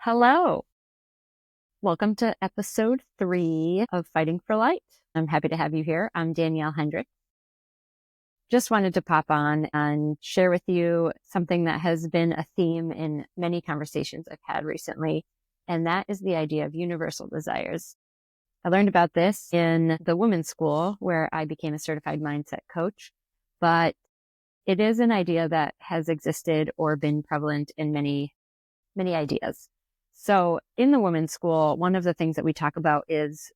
Hello. Welcome to episode 3 of Fighting for Light. I'm happy to have you here. I'm Danielle Hendricks. Just wanted to pop on and share with you something that has been a theme in many conversations I've had recently, and that is the idea of universal desires. I learned about this in the women's school where I became a certified mindset coach, but it is an idea that has existed or been prevalent in many ideas. So in the women's school, one of the things that we talk about is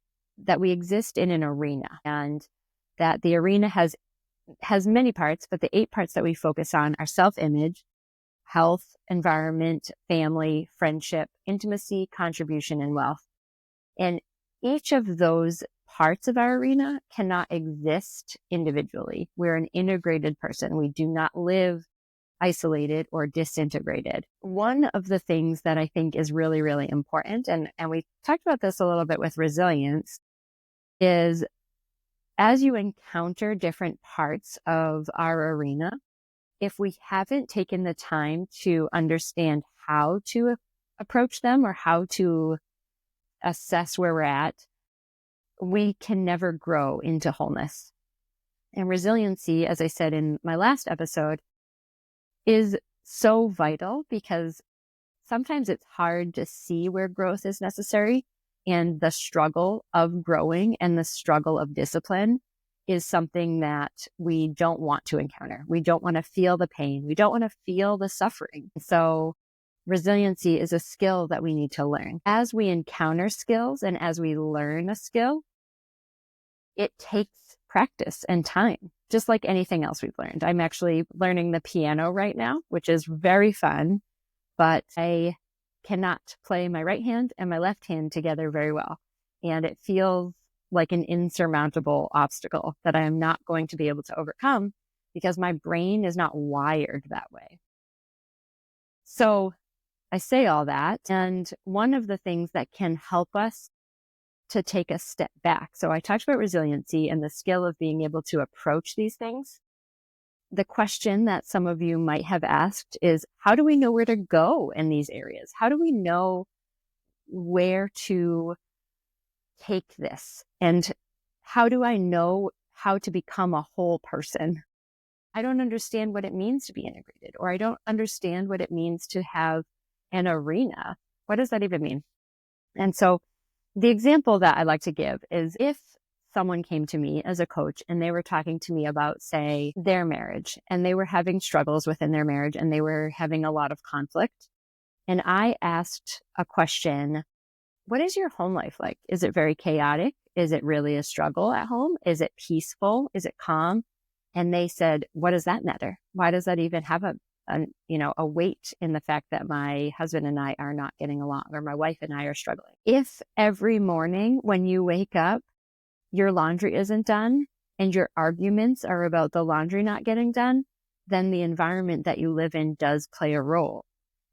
that we exist in an arena, and that the arena has many parts, but the 8 parts that we focus on are self-image, health, environment, family, friendship, intimacy, contribution, and wealth. And each of those parts of our arena cannot exist individually. We're an integrated person. We do not live isolated or disintegrated. One of the things that I think is really, really important, and we talked about this a little bit with resilience, is as you encounter different parts of our arena, if we haven't taken the time to understand how to approach them or how to assess where we're at, we can never grow into wholeness. And resiliency, as I said in my last episode, is so vital because sometimes it's hard to see where growth is necessary, and the struggle of growing and the struggle of discipline is something that we don't want to encounter. We don't want to feel the pain. We don't want to feel the suffering. So resiliency is a skill that we need to learn. As we encounter skills and as we learn a skill, it takes practice and time, just like anything else we've learned. I'm actually learning the piano right now, which is very fun, but I cannot play my right hand and my left hand together very well. And it feels like an insurmountable obstacle that I am not going to be able to overcome because my brain is not wired that way. So I say all that, and one of the things that can help us to take a step back. So I talked about resiliency and the skill of being able to approach these things. The question that some of you might have asked is, how do we know where to go in these areas? How do we know where to take this? And how do I know how to become a whole person? I don't understand what it means to be integrated, or I don't understand what it means to have an arena. What does that even mean? And so the example that I like to give is if someone came to me as a coach and they were talking to me about, say, their marriage, and they were having struggles within their marriage and they were having a lot of conflict. And I asked a question, what is your home life like? Is it very chaotic? Is it really a struggle at home? Is it peaceful? Is it calm? And they said, what does that matter? Why does that even have a weight in the fact that my husband and I are not getting along, or my wife and I are struggling? If every morning when you wake up, your laundry isn't done and your arguments are about the laundry not getting done, then the environment that you live in does play a role.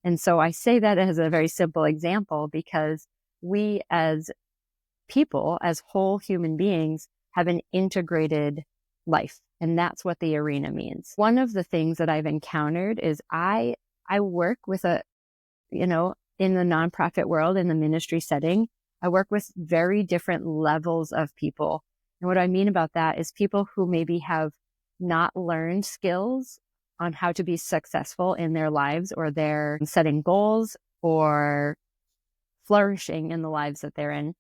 And so I say that as a very simple example because we as people, as whole human beings, have an integrated life. And that's what the arena means. One of the things that I've encountered is I work with in the nonprofit world, in the ministry setting, I work with very different levels of people. And what I mean about that is people who maybe have not learned skills on how to be successful in their lives, or they're setting goals or flourishing in the lives that they're in.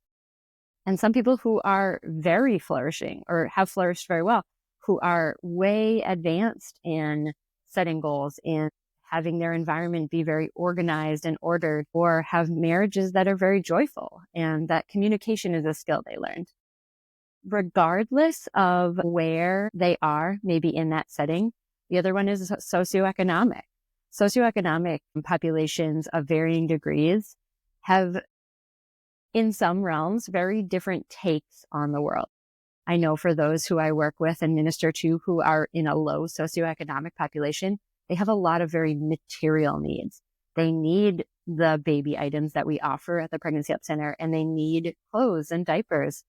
And some people who are very flourishing or have flourished very well, who are way advanced in setting goals and having their environment be very organized and ordered, or have marriages that are very joyful, and that communication is a skill they learned. Regardless of where they are, maybe in that setting, the other one is socioeconomic. Socioeconomic populations of varying degrees have, in some realms, very different takes on the world. I know for those who I work with and minister to who are in a low socioeconomic population, they have a lot of very material needs. They need the baby items that we offer at the Pregnancy Help Center, and they need clothes and diapers.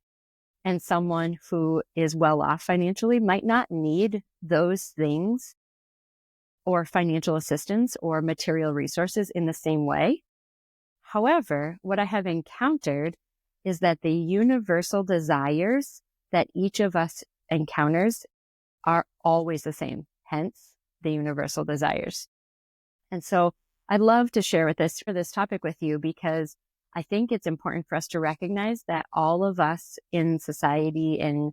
And someone who is well off financially might not need those things or financial assistance or material resources in the same way. However, what I have encountered is that the universal desires that each of us encounters are always the same, hence the universal desires. And so I'd love to share this topic with you because I think it's important for us to recognize that all of us in society and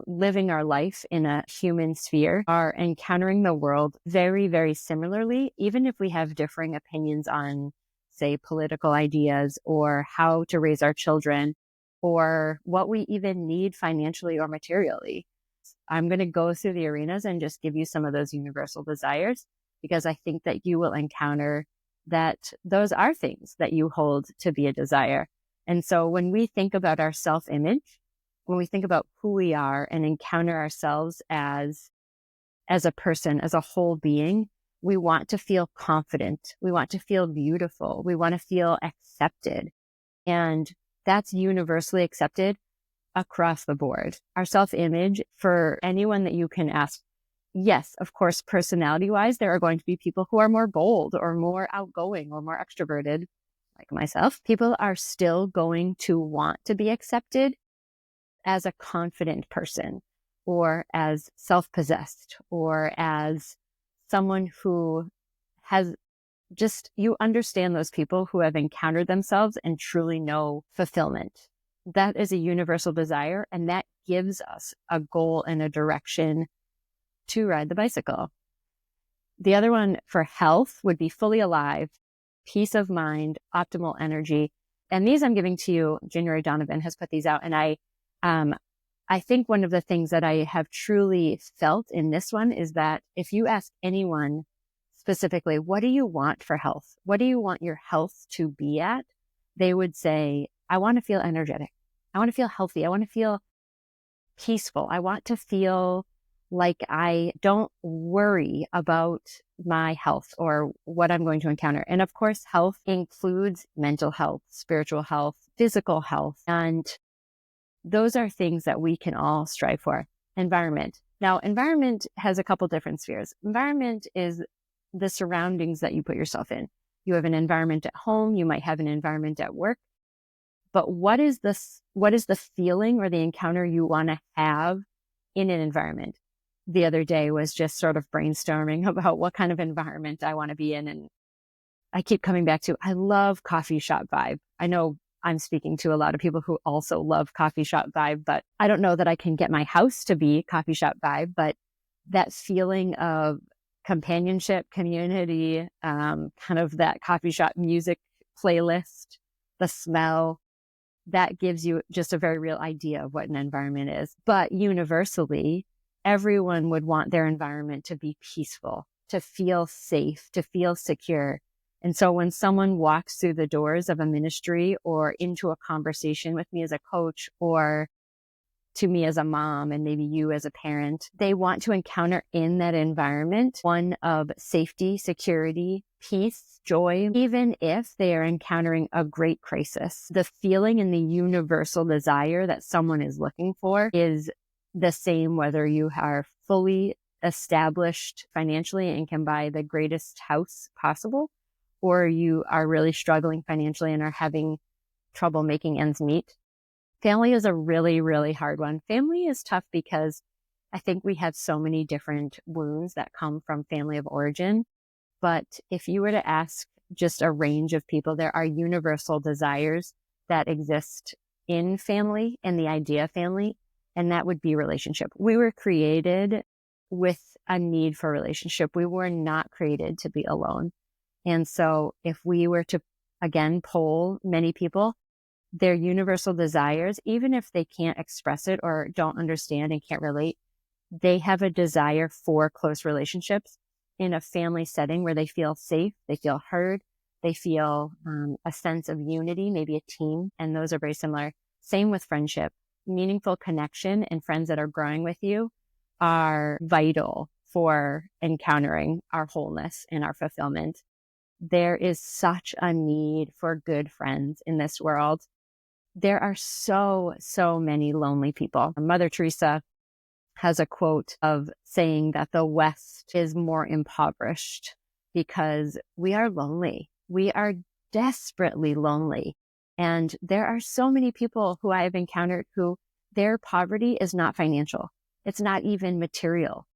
living our life in a human sphere are encountering the world very, very similarly, even if we have differing opinions on, say, political ideas or how to raise our children or what we even need financially or materially. I'm going to go through the arenas and just give you some of those universal desires because I think that you will encounter that those are things that you hold to be a desire. And so when we think about our self-image, when we think about who we are and encounter ourselves as a person, as a whole being, we want to feel confident. We want to feel beautiful. We want to feel accepted. And that's universally accepted across the board. Our self-image, for anyone that you can ask, yes, of course, personality-wise, there are going to be people who are more bold or more outgoing or more extroverted, like myself. People are still going to want to be accepted as a confident person or as self-possessed or as someone who has just, you understand those people who have encountered themselves and truly know fulfillment. That is a universal desire, and that gives us a goal and a direction to ride the bicycle. The other one for health would be fully alive, peace of mind, optimal energy. And these I'm giving to you. January Donovan has put these out, and I think one of the things that I have truly felt in this one is that if you ask anyone specifically, what do you want for health? What do you want your health to be at? They would say, I want to feel energetic. I want to feel healthy. I want to feel peaceful. I want to feel like I don't worry about my health or what I'm going to encounter. And of course, health includes mental health, spiritual health, physical health, and those are things that we can all strive for. Environment. Now, environment has a couple different spheres. Environment is the surroundings that you put yourself in. You have an environment at home. You might have an environment at work. But what is the feeling or the encounter you want to have in an environment? The other day was just sort of brainstorming about what kind of environment I want to be in. And I keep coming back to, I love coffee shop vibe. I know I'm speaking to a lot of people who also love coffee shop vibe, but I don't know that I can get my house to be coffee shop vibe, but that feeling of companionship, community, kind of that coffee shop music playlist, the smell, that gives you just a very real idea of what an environment is. But universally, everyone would want their environment to be peaceful, to feel safe, to feel secure. And so when someone walks through the doors of a ministry or into a conversation with me as a coach or to me as a mom and maybe you as a parent, they want to encounter in that environment one of safety, security, peace, joy, even if they are encountering a great crisis. The feeling and the universal desire that someone is looking for is the same whether you are fully established financially and can buy the greatest house possible, or you are really struggling financially and are having trouble making ends meet. Family is a really, really hard one. Family is tough because I think we have so many different wounds that come from family of origin. But if you were to ask just a range of people, there are universal desires that exist in family and the idea of family, and that would be relationship. We were created with a need for relationship. We were not created to be alone. And so if we were to, again, poll many people, their universal desires, even if they can't express it or don't understand and can't relate, they have a desire for close relationships in a family setting where they feel safe, they feel heard, they feel a sense of unity, maybe a team, and those are very similar. Same with friendship. Meaningful connection and friends that are growing with you are vital for encountering our wholeness and our fulfillment. There is such a need for good friends in this world. There are so many lonely people. Mother Teresa has a quote of saying that the West is more impoverished because we are lonely. We are desperately lonely. And there are so many people who I have encountered who their poverty is not financial. It's not even material.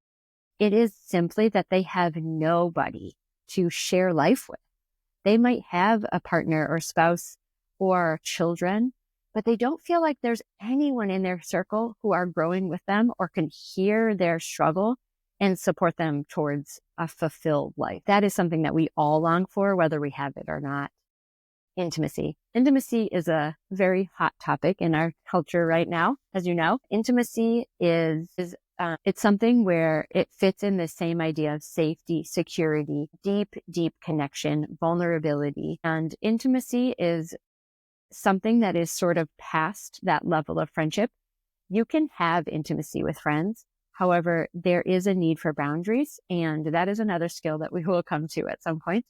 It is simply that they have nobody to share life with. They might have a partner or spouse or children, but they don't feel like there's anyone in their circle who are growing with them or can hear their struggle and support them towards a fulfilled life. That is something that we all long for, whether we have it or not. Intimacy. Intimacy is a very hot topic in our culture right now, as you know. Intimacy is it's something where it fits in the same idea of safety, security, deep connection, vulnerability. And intimacy is something that is sort of past that level of friendship. You can have intimacy with friends. However, there is a need for boundaries, and that is another skill that we will come to at some point.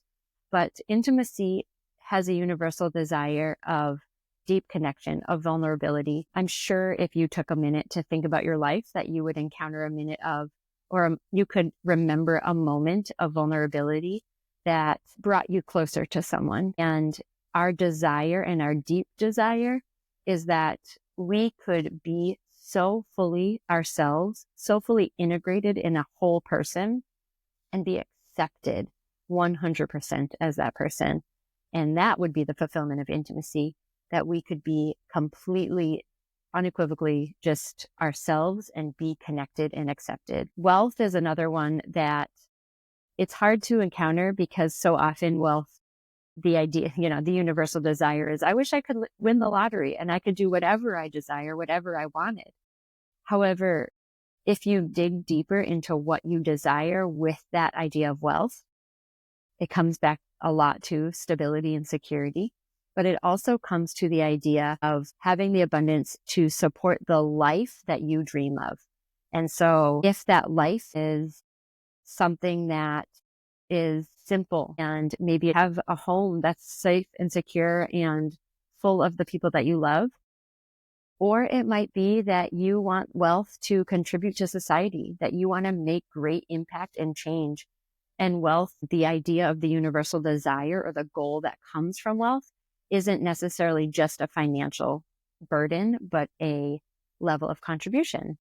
But intimacy has a universal desire of deep connection, of vulnerability. I'm sure if you took a minute to think about your life that you would encounter a minute of, or you could remember a moment of vulnerability that brought you closer to someone. And our desire and our deep desire is that we could be so fully ourselves, so fully integrated in a whole person and be accepted 100% as that person. And that would be the fulfillment of intimacy, that we could be completely, unequivocally just ourselves and be connected and accepted. Wealth is another one that it's hard to encounter because so often wealth, the idea, the universal desire is, I wish I could win the lottery and I could do whatever I desire, whatever I wanted. However, if you dig deeper into what you desire with that idea of wealth, it comes back a lot to stability and security, but it also comes to the idea of having the abundance to support the life that you dream of. And so if that life is something that is simple and maybe have a home that's safe and secure and full of the people that you love, or it might be that you want wealth to contribute to society, that you want to make great impact and change. And wealth, the idea of the universal desire or the goal that comes from wealth, isn't necessarily just a financial burden, but a level of contribution.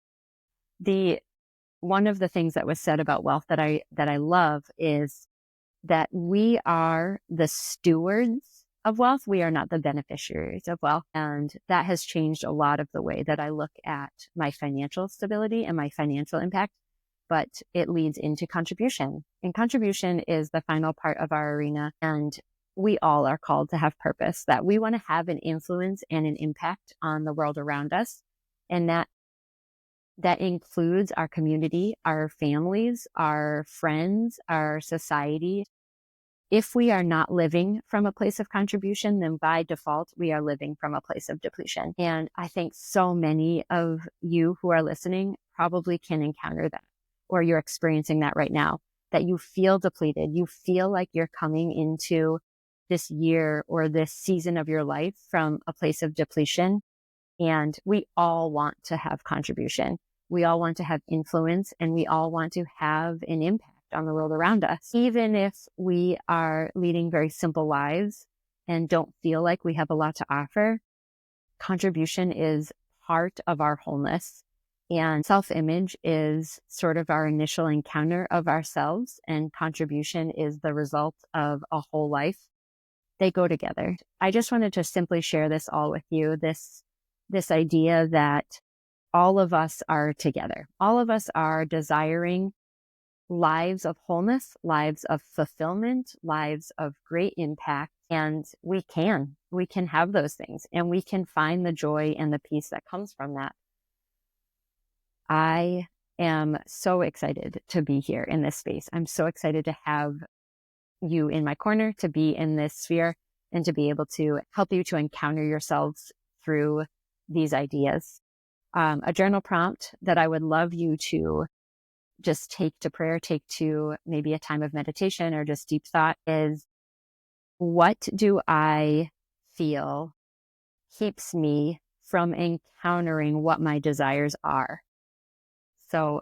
One of the things that was said about wealth that I love is that we are the stewards of wealth. We are not the beneficiaries of wealth. And that has changed a lot of the way that I look at my financial stability and my financial impact. But it leads into contribution. And contribution is the final part of our arena. And we all are called to have purpose, that we want to have an influence and an impact on the world around us. And that includes our community, our families, our friends, our society. If we are not living from a place of contribution, then by default, we are living from a place of depletion. And I think so many of you who are listening probably can encounter that, or you're experiencing that right now, that you feel depleted. You feel like you're coming into this year or this season of your life from a place of depletion. And we all want to have contribution. We all want to have influence, and we all want to have an impact on the world around us. Even if we are leading very simple lives and don't feel like we have a lot to offer, contribution is part of our wholeness. And self-image is sort of our initial encounter of ourselves, and contribution is the result of a whole life. They go together. I just wanted to simply share this all with you, this idea that all of us are together. All of us are desiring lives of wholeness, lives of fulfillment, lives of great impact. And we can have those things, and we can find the joy and the peace that comes from that. I am so excited to be here in this space. I'm so excited to have you in my corner, to be in this sphere, and to be able to help you to encounter yourselves through these ideas. A journal prompt that I would love you to just take to prayer, take to maybe a time of meditation or just deep thought is, what do I feel keeps me from encountering what my desires are? So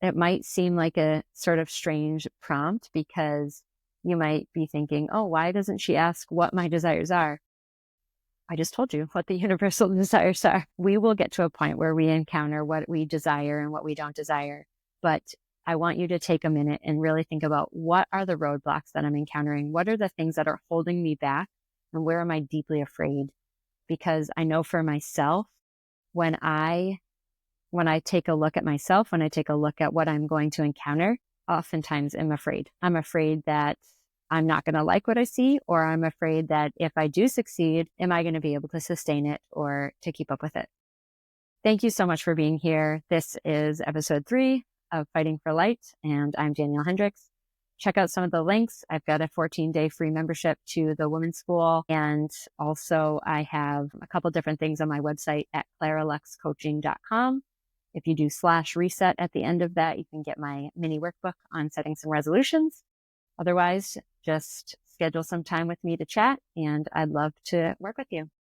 it might seem like a sort of strange prompt because You might be thinking, oh, why doesn't she ask what my desires are? I just told you what the universal desires are. We will get to a point where we encounter what we desire and what we don't desire. But I want you to take a minute and really think about, what are the roadblocks that I'm encountering? What are the things that are holding me back? And where am I deeply afraid? Because I know for myself, when I take a look at myself, when I take a look at what I'm going to encounter, oftentimes I'm afraid. I'm afraid that I'm not going to like what I see, or I'm afraid that if I do succeed, am I going to be able to sustain it or to keep up with it? Thank you so much for being here. This is episode 3 of Fighting for Light, and I'm Danielle Hendricks. Check out some of the links. I've got a 14-day free membership to the Women's School. And also I have a couple different things on my website at claraluxcoaching.com. If you do /reset at the end of that, you can get my mini workbook on setting some resolutions. Otherwise, just schedule some time with me to chat, and I'd love to work with you.